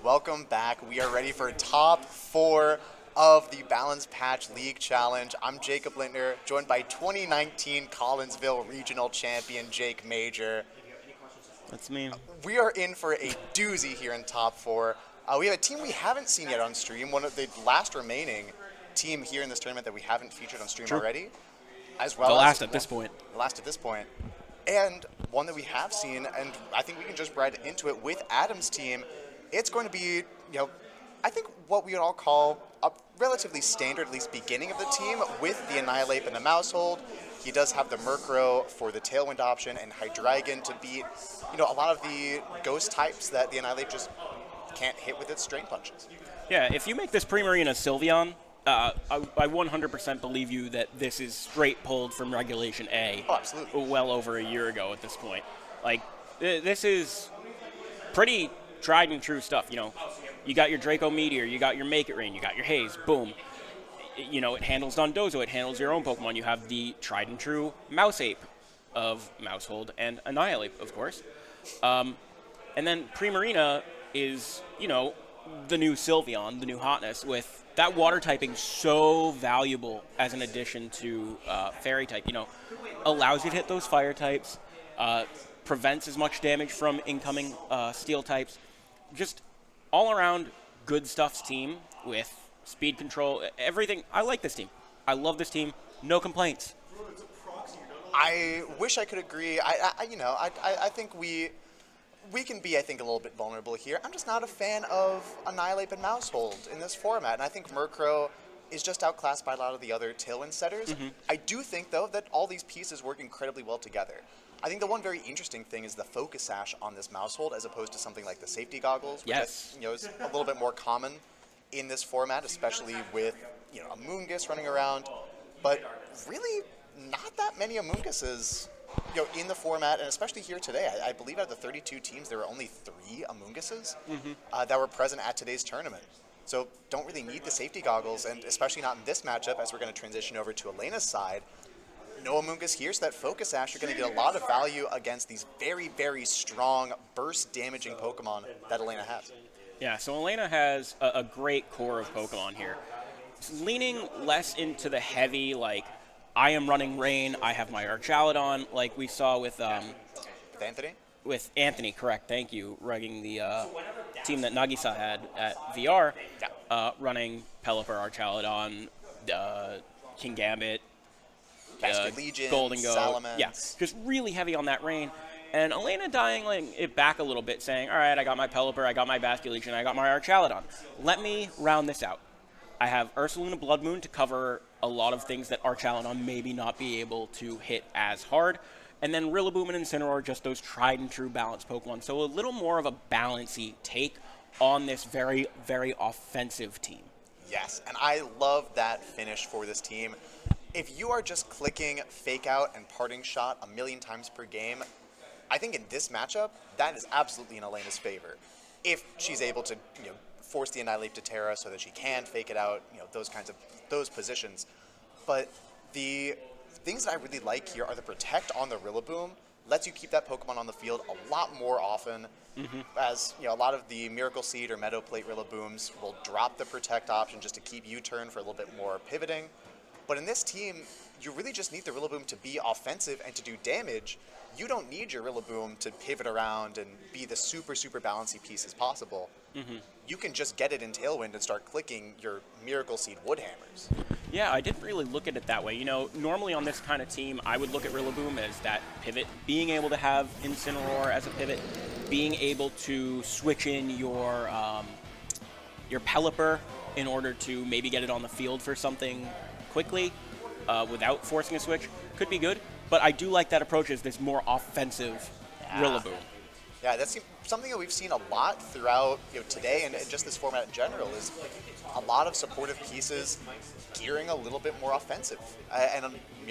Welcome back. We are ready for top four of the Balance Patch League Challenge. I'm Jacob Lintner, joined by 2019 Collinsville Regional Champion Jake Major. That's me. We are in for a doozy here in top four. We have a team we haven't seen yet on stream, one of the last remaining team here in this tournament that we haven't featured on stream True. already, as well The as last at this point. the last at this point, and one that we have seen, and I think we can just ride into it with Adam's team. It's going to be, I think what we would all call a relatively standard, at least beginning of the team, with the Annihilate and the Mousehold. He does have the Murkrow for the Tailwind option and Hydreigon to beat, a lot of the ghost types that the Annihilate just can't hit with its Strain Punches. Yeah, if you make this Primarina Sylveon, I 100% believe you that this is straight pulled from Regulation A. Oh, absolutely. Well over a year ago at this point. This is pretty tried and true stuff. You got your Draco Meteor, you got your Make It Rain, you got your Haze, boom. It handles Dondozo, it handles your own Pokemon. You have the tried and true Mouse Ape of Mousehold and Annihilate, of course. And then Primarina is, the new Sylveon, the new hotness, with that water typing so valuable as an addition to Fairy type. Allows you to hit those fire types, prevents as much damage from incoming steel types. Just all around good stuff's team with speed control, everything. I like this team. I love this team. No complaints. I wish I could agree. I think we can be, a little bit vulnerable here. I'm just not a fan of Annihilate and Mousehold in this format, and I think Murkrow is just outclassed by a lot of the other Tailwind setters. Mm-hmm. I do think, though, that all these pieces work incredibly well together. I think the one very interesting thing is the Focus Sash on this Mousehold as opposed to something like the Safety Goggles, which Yes. is a little bit more common in this format, especially with a Moongus running around. But really, not that many Amoonguses in the format, and especially here today. I believe out of the 32 teams, there were only 3 Amoonguses that were present at today's tournament. So don't really need the Safety Goggles, and especially not in this matchup, as we're going to transition over to Elena's side. No Amoongus here, so that Focus Sash, you're going to get a lot of value against these very, very strong, burst-damaging Pokemon that Elena has. Yeah, so Elena has a great core of Pokemon here. It's leaning less into the heavy, I am running Rain, I have my Archaladon, like we saw with With Anthony? with Anthony, correct, thank you, running the team that Nagisa had at VR, running Pelipper, Archaladon, King Gambit, Basket Legion, Golden Go. Salamence. Yeah, just really heavy on that Rain. And Elena dialing it back a little bit, saying, all right, I got my Pelipper, I got my Basket Legion, I got my Archaladon. Let me round this out. I have Ursaluna Blood Moon to cover a lot of things that Archaladon maybe not be able to hit as hard. And then Rillaboom and Incineroar, just those tried and true balanced Pokemon. So a little more of a balancy take on this very, very offensive team. Yes, and I love that finish for this team. If you are just clicking Fake Out and Parting Shot a million times per game, I think in this matchup, that is absolutely in Elena's favor. If she's able to, force the Annihilate to Terra so that she can fake it out, those positions. But the things that I really like here are the Protect on the Rillaboom. Lets you keep that Pokemon on the field a lot more often. As a lot of the Miracle Seed or Meadow Plate Rillabooms will drop the Protect option just to keep U-turn for a little bit more pivoting. But in this team, you really just need the Rillaboom to be offensive and to do damage. You don't need your Rillaboom to pivot around and be the super, super balancy piece as possible. You can just get it in Tailwind and start clicking your Miracle Seed Woodhammers. Yeah, I didn't really look at it that way. Normally on this kind of team, I would look at Rillaboom as that pivot, being able to have Incineroar as a pivot, being able to switch in your Pelipper in order to maybe get it on the field for something quickly without forcing a switch could be good, but I do like that approach as this more offensive Rillaboom. Yeah, that's something that we've seen a lot throughout today and just this format in general is a lot of supportive pieces gearing a little bit more offensive, and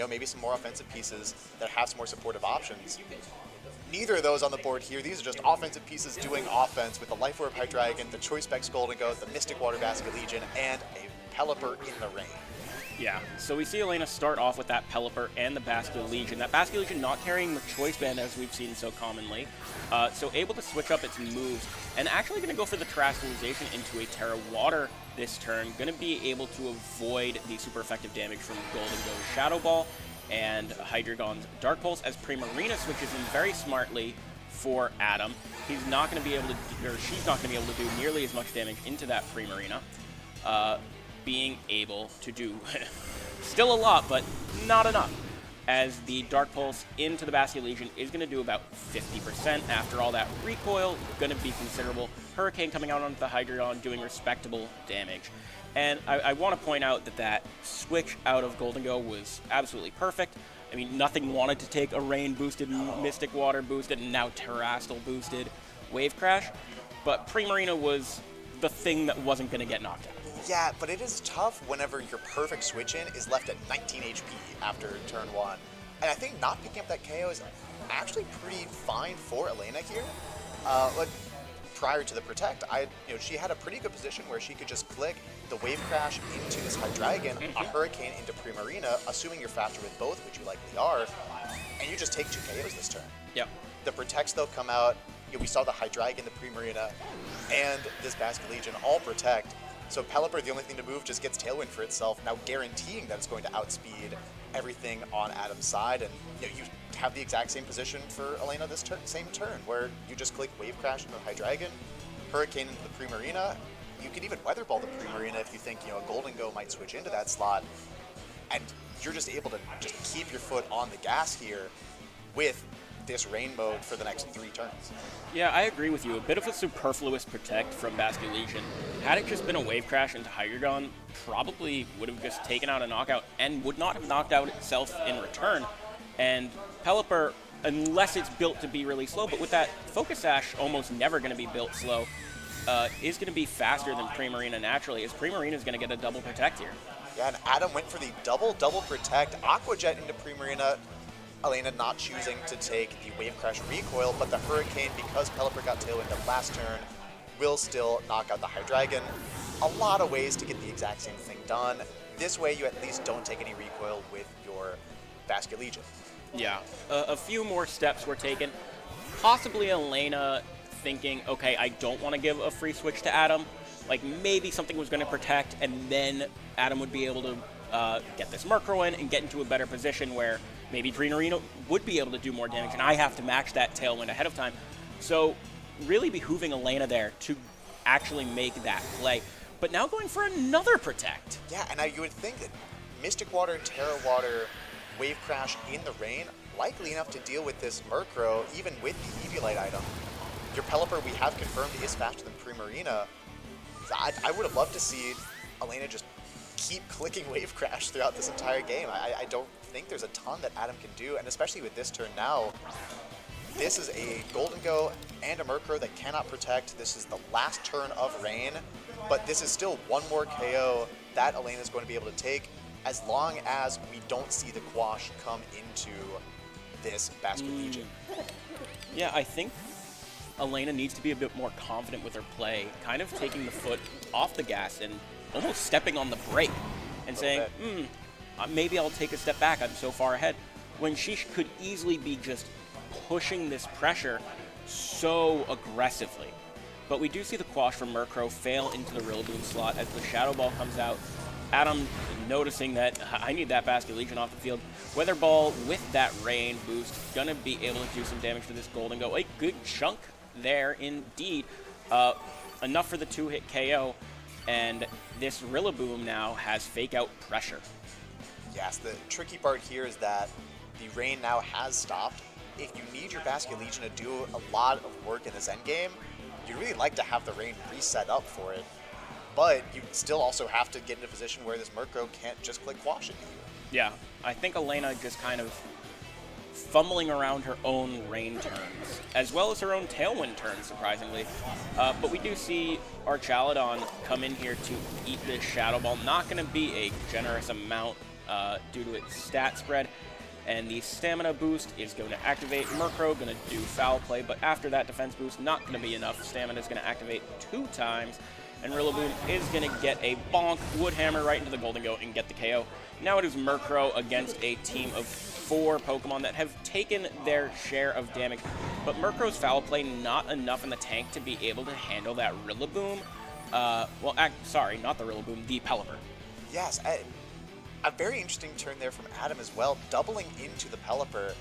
maybe some more offensive pieces that have some more supportive options. Neither of those on the board here. These are just offensive pieces doing offense with the Life Orb Hydreigon, the Choice Specs Golden Goat, the Mystic Water Basket Legion, and a Pelipper in the rain. Yeah, so we see Elena start off with that Pelipper and the Basket Legion. That Basket Legion not carrying the Choice Band as we've seen so commonly. So able to switch up its moves and actually going to go for the Terastallization into a Terra Water this turn. Going to be able to avoid the super effective damage from Golden Go's Shadow Ball and Hydreigon's Dark Pulse as Primarina switches in very smartly for Adam. He's not going to be able to, or she's not going to be able to do nearly as much damage into that Primarina. Being able to do still a lot, but not enough, as the Dark Pulse into the Basket Legion is going to do about 50%. After all that recoil, going to be considerable. Hurricane coming out onto the Hydreigon, doing respectable damage. And I want to point out that that switch out of Golden Go was absolutely perfect. I mean, nothing wanted to take a Rain boosted, Mystic Water boosted, and now Terastal boosted Wave Crash, but Primarina was the thing that wasn't going to get knocked out. Yeah, but it is tough whenever your perfect switch-in is left at 19 HP after turn 1. And I think not picking up that KO is actually pretty fine for Elena here. But prior to the Protect, she had a pretty good position where she could just click the Wave Crash into this Hydreigon, a Hurricane into Primarina, assuming you're faster with both, which you likely are, and you just take 2 KOs this turn. Yep. The Protects, though, come out. We saw the Hydreigon, the Primarina, and this Basket Legion all Protect. So Pelipper, the only thing to move, just gets Tailwind for itself, now guaranteeing that it's going to outspeed everything on Adam's side. And you have the exact same position for Elena this same turn, where you just click Wave Crash into the Hydreigon, Hurricane into the Primarina. You could even Weather Ball the Primarina if you think a Golden Go might switch into that slot. And you're just able to just keep your foot on the gas here with this Rain mode for the next 3 turns. Yeah, I agree with you. A bit of a superfluous Protect from Basket Legion. Had it just been a Wave Crash into Hydreigon, probably would have just taken out a knockout and would not have knocked out itself in return. And Pelipper, unless it's built to be really slow, but with that Focus Sash almost never going to be built slow, is going to be faster than Primarina naturally, as Primarina is going to get a double Protect here. Yeah, and Adam went for the double Protect, Aqua Jet into Primarina. Elena not choosing to take the Wave Crash recoil, but the Hurricane, because Pelipper got Tailwind the last turn, will still knock out the Hydreigon. A lot of ways to get the exact same thing done. This way, you at least don't take any recoil with your Basket Legion. Yeah, a few more steps were taken. Possibly Elena thinking, okay, I don't want to give a free switch to Adam. Like, maybe something was going to Protect, and then Adam would be able to get this Murkrow in and get into a better position where maybe Primarina would be able to do more damage, and I have to match that Tailwind ahead of time. So really behooving Elena there to actually make that play. But now going for another Protect. Yeah, and now you would think that Mystic Water, Terra Water, Wave Crash in the Rain, likely enough to deal with this Murkrow, even with the Eviolite item. Your Pelipper, we have confirmed, is faster than Primarina. I would have loved to see Elena just keep clicking Wave Crash throughout this entire game. I don't think there's a ton that Adam can do, and especially with this turn now, this is a Golden Go and a Murkrow that cannot Protect. This is the last turn of Rain, but this is still one more KO that Elena is going to be able to take as long as we don't see the Quash come into this Basket Legion. Yeah, I think Elena needs to be a bit more confident with her play, kind of taking the foot off the gas and almost stepping on the brake and saying, maybe I'll take a step back, I'm so far ahead, when she could easily be just pushing this pressure so aggressively. But we do see the Quash from Murkrow fail into the Rillaboom slot as the Shadow Ball comes out. Adam noticing that I need that Basket Legion off the field. Weather Ball with that Rain boost, gonna be able to do some damage to this Golden Go. A good chunk there indeed. Enough for the 2-hit KO, and this Rillaboom now has Fake Out pressure. Yes, the tricky part here is that the Rain now has stopped. If you need your Basket Legion to do a lot of work in this endgame, you'd really like to have the Rain reset up for it. But you still also have to get in a position where this Murkrow can't just click Quash into you. Yeah, I think Elena just kind of fumbling around her own Rain turns, as well as her own Tailwind turns, surprisingly. But we do see our Chaladon come in here to eat this Shadow Ball. Not going to be a generous amount due to its stat spread. And the Stamina boost is going to activate. Murkrow going to do Foul Play, but after that defense boost, not going to be enough. Stamina is going to activate 2 times. and Rillaboom is going to get a bonk, Wood Hammer right into the Golden Goat and get the KO. Now it is Murkrow against a team of 4 Pokemon that have taken their share of damage, but Murkrow's Foul Play not enough in the tank to be able to handle that Rillaboom. Sorry, not the Rillaboom, the Pelipper. Yes, a very interesting turn there from Adam as well, doubling into the Pelipper.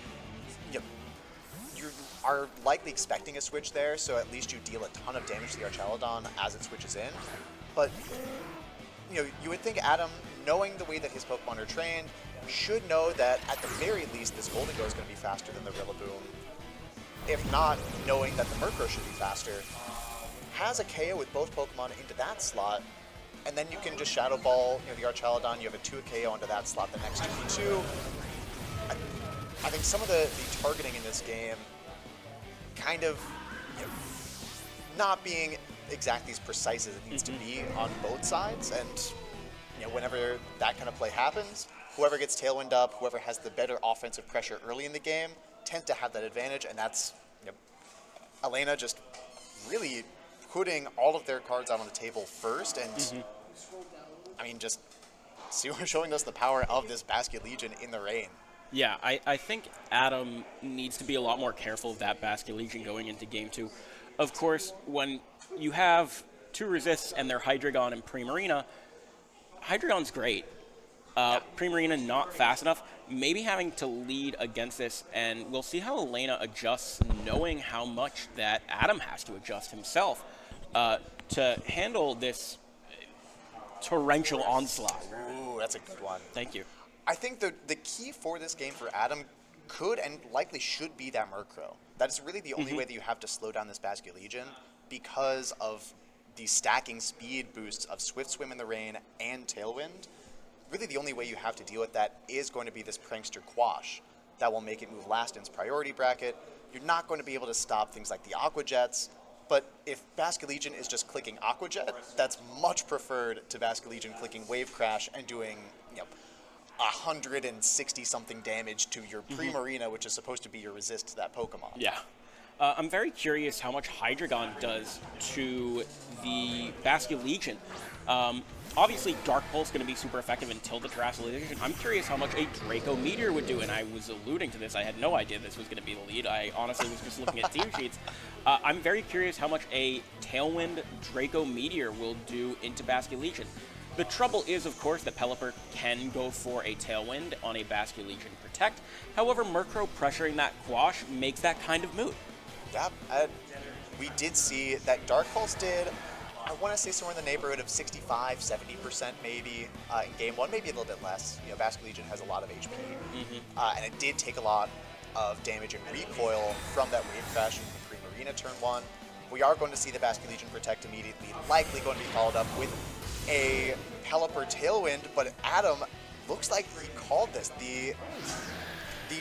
You are likely expecting a switch there, so at least you deal a ton of damage to the Archaludon as it switches in. But you would think Adam, knowing the way that his Pokemon are trained, should know that at the very least this Golden Goat is going to be faster than the Rillaboom. If not, knowing that the Murkrow should be faster, has a KO with both Pokemon into that slot, and then you can just Shadow Ball the Archaludon. You have a 2 KO onto that slot, the next 2v2. I think some of the targeting in this game kind of not being exactly as precise as it needs to be on both sides, and whenever that kind of play happens, whoever gets Tailwind up, whoever has the better offensive pressure early in the game, tend to have that advantage, and that's Elena just really putting all of their cards out on the table first, and I mean, just showing us the power of this Basket Legion in the rain. Yeah, I think Adam needs to be a lot more careful of that Basket Legion going into Game 2. Of course, when you have 2 resists and they're Hydreigon and Primarina, Hydreigon's great. Primarina not fast enough, maybe having to lead against this, and we'll see how Elena adjusts, knowing how much that Adam has to adjust himself to handle this torrential onslaught. Ooh, that's a good one. Thank you. I think the key for this game for Adam could and likely should be that Murkrow. That is really the only way that you have to slow down this Basket Legion, because of the stacking speed boosts of Swift Swim in the rain and Tailwind. Really the only way you have to deal with that is going to be this Prankster Quash that will make it move last in its priority bracket. You're not going to be able to stop things like the Aqua Jets, but if Basket Legion is just clicking Aqua Jet, that's much preferred to Basket Legion clicking Wave Crash and doing 160 something damage to your Primarina, which is supposed to be your resist to that Pokemon. Yeah. I'm very curious how much Hydreigon does to the Basket Legion. Obviously, Dark Pulse is going to be super effective until the Terrestrialization. I'm curious how much a Draco Meteor would do, and I was alluding to this. I had no idea this was going to be the lead. I honestly was just looking at team sheets. I'm very curious how much a Tailwind Draco Meteor will do into Basket Legion. The trouble is, of course, that Pelipper can go for a Tailwind on a Basket Legion Protect. However, Murkrow pressuring that Quash makes that kind of moot. Yeah, we did see that Dark Pulse did, I want to say somewhere in the neighborhood of 65, 70% maybe in Game 1, maybe a little bit less. Basket Legion has a lot of HP, and it did take a lot of damage and recoil from that Wave Crash in the Primarina turn 1. We are going to see the Basket Legion Protect immediately, likely going to be followed up with a Pelipper Tailwind, but Adam looks like he called this. The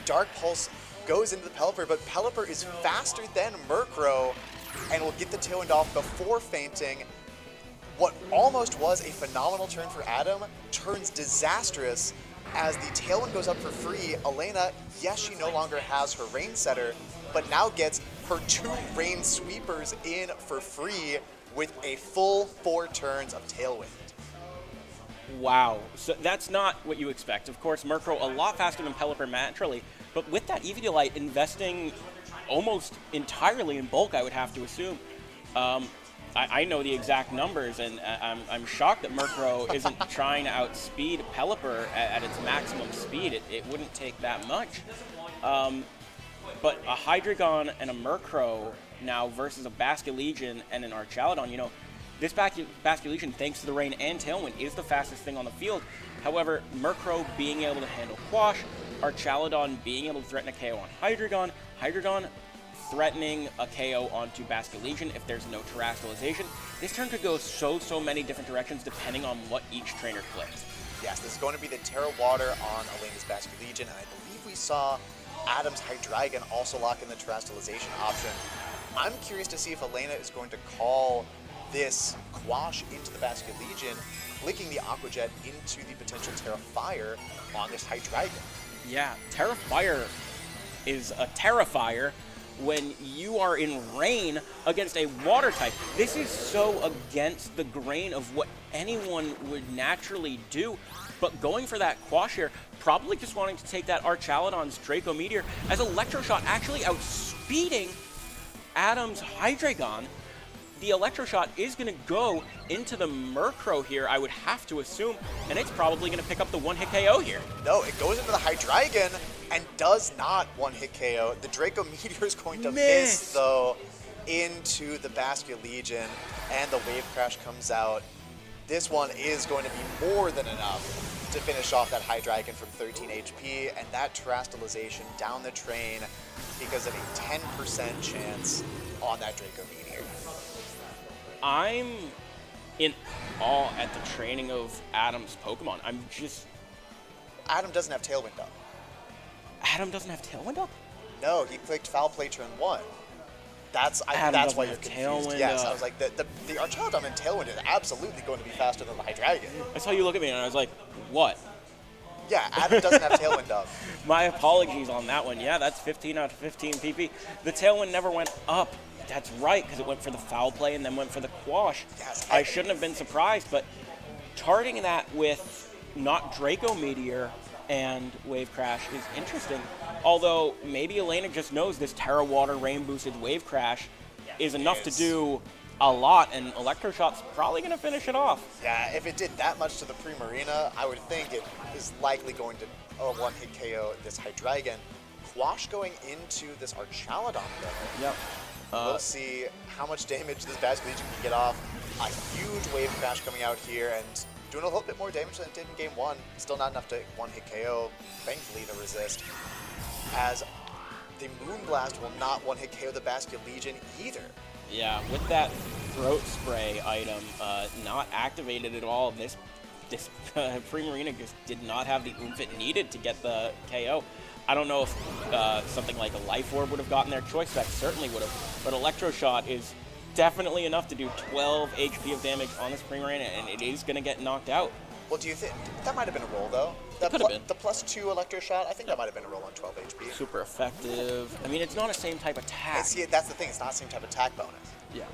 Dark Pulse goes into the Pelipper, but Pelipper is faster than Murkrow and will get the Tailwind off before fainting. What almost was a phenomenal turn for Adam turns disastrous as the Tailwind goes up for free. Elena, yes, she no longer has her Rain Setter, but now gets her 2 Rain Sweepers in for free with a full 4 turns of Tailwind. Wow. So that's not what you expect. Of course, Murkrow a lot faster than Pelipper naturally, but with that Eviolite investing almost entirely in bulk, I would have to assume. I know the exact numbers, and I'm shocked that Murkrow isn't trying to outspeed Pelipper at its maximum speed. It wouldn't take that much. But a Hydreigon and a Murkrow now versus a Basket Legion and an Archaludon, this Basket Legion, thanks to the Rain and Tailwind, is the fastest thing on the field. However, Murkrow being able to handle Quash, Archaludon being able to threaten a KO on Hydreigon threatening a KO onto Basket Legion if there's no Terrestrialization. This turn could go so many different directions depending on what each trainer clicks. Yes, this is going to be the Terra Water on Elena's Basket Legion, and I believe we saw Adam's Hydreigon also lock in the Terrestrialization option. I'm curious to see if Elena is going to call this Quash into the Basket Legion, clicking the Aqua Jet into the potential Terra Fire on this Hydreigon. Yeah, Terra Fire is a Terrifier when you are in rain against a water type. This is so against the grain of what anyone would naturally do. But going for that quash here, probably just wanting to take that Archaludon's Draco Meteor as Electroshot actually outspeeding Adam's Hydreigon. The Electroshot is going to go into the Murkrow here, I would have to assume, and it's probably going to pick up the one-hit KO here. No, it goes into the Hydreigon and does not one-hit KO. The Draco Meteor is going to miss, though, into the Basculegion, and the Wave Crash comes out. This one is going to be more than enough to finish off that Hydreigon from 13 HP, and that Terastallization down the train because of a 10% chance on that Draco Meteor. I'm in awe at the training of Adam's Pokemon. Adam doesn't have Tailwind up. Adam doesn't have Tailwind up? No, he clicked Foul Play turn 1. That's why you're confused. Tailwind yes, up. I was like, the Archaludon and Tailwind is absolutely going to be faster than the Hydreigon. I saw you look at me and I was like, what? Yeah, Adam doesn't have Tailwind up. My apologies on that one. Yeah, that's 15 out of 15 PP. The Tailwind never went up. That's right, because it went for the Foul Play and then went for the Quash. Yes, I shouldn't have been surprised, but charting that with not Draco Meteor and Wave Crash is interesting. Although maybe Elena just knows this Terra Water Rain boosted Wave Crash is enough to do a lot, and Electroshot's probably going to finish it off. Yeah, if it did that much to the Primarina, I would think it is likely going to one-hit KO this Hydreigon. Quash going into this Archaludon, though. Yep. We'll see how much damage this Basculegion can get off. A huge Wave Crash coming out here and doing a little bit more damage than it did in Game 1. Still not enough to one-hit KO, thankfully, to resist. As the Moonblast will not one-hit KO the Basculegion either. Yeah, with that Throat Spray item not activated at all, this Primarina just did not have the oomph it needed to get the KO. I don't know if something like a Life Orb would have gotten there. Choice Spec certainly would have, but Electroshot is definitely enough to do 12 HP of damage on this Primarina, and it is going to get knocked out. Well, do you think that might have been a roll, though? It could have been. The +2 Electroshot, I think that might have been a roll on 12 HP. Super effective. I mean, it's not the same type of attack. See, that's the thing. It's not the same type of attack bonus. Yeah.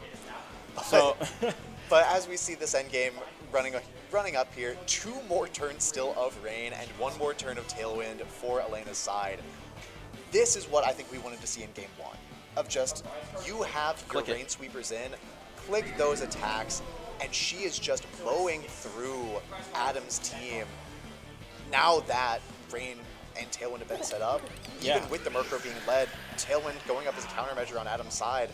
So, but as we see this endgame running up here, 2 more turns still of Rain and 1 more turn of Tailwind for Elena's side. This is what I think we wanted to see in Game 1. Of just, you have your Rain Sweepers in, click those attacks, and she is just mowing through Adam's team. Now that Rain and Tailwind have been set up, even with the Murkrow being led, Tailwind going up as a countermeasure on Adam's side,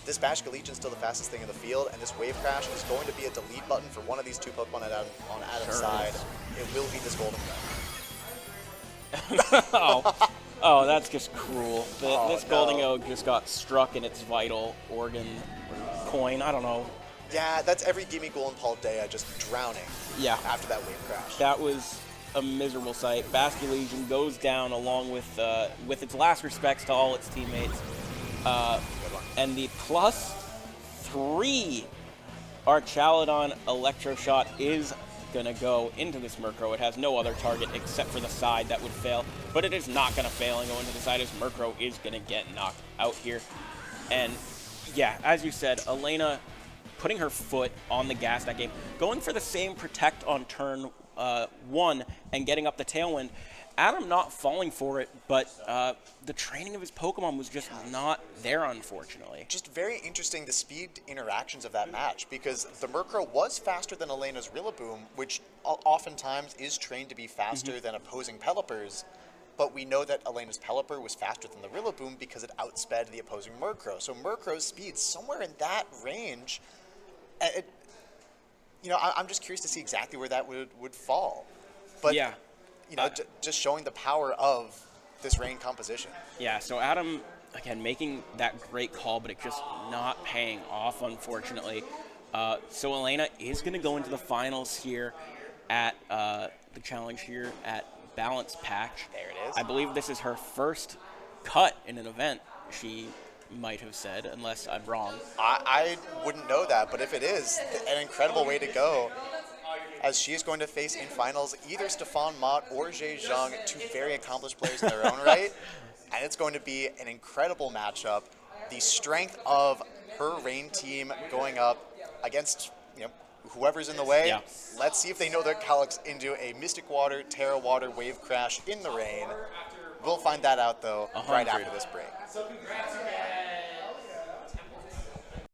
this Basculegion is still the fastest thing in the field, and this Wave Crash is going to be a delete button for one of these 2 Pokemon on Adam's side. It will be this Golden Gun. Oh, that's just cruel. This Goldingo just got struck in its vital organ or coin. I don't know. Yeah, that's every Gimme Golden Paldea just drowning. Yeah. After that Wave Crash. That was a miserable sight. Basculegion goes down along with its last respects to all its teammates. And the +3 Archaludon Electroshot is going to go into this Murkrow. It has no other target except for the side that would fail, but it is not going to fail and go into the side as Murkrow is going to get knocked out here. And yeah, as you said, Elena putting her foot on the gas that game, going for the same Protect on turn 1 and getting up the Tailwind. Adam not falling for it, but the training of his Pokemon was just not there, unfortunately. Just very interesting, the speed interactions of that match, because the Murkrow was faster than Elena's Rillaboom, which oftentimes is trained to be faster than opposing Pelipper's, but we know that Elena's Pelipper was faster than the Rillaboom because it outsped the opposing Murkrow. So Murkrow's speed, somewhere in that range, I'm just curious to see exactly where that would fall. But yeah. Just showing the power of this Rain composition. Yeah, so Adam, again, making that great call, but it just not paying off, unfortunately. So Elena is going to go into the finals here at the challenge here at Balance Patch. There it is. I believe this is her first cut in an event, she might have said, unless I'm wrong. I wouldn't know that, but if it is, an incredible way to go, as she is going to face in finals either Stefan Mott or Zhe Zhang, 2 very accomplished players in their own right. And it's going to be an incredible matchup. the strength of her Rain team going up against whoever's in the way. Yeah. Let's see if they know their Calyx into a Mystic Water, Terra Water wave crash in the rain. We'll find that out though right 100. after this break.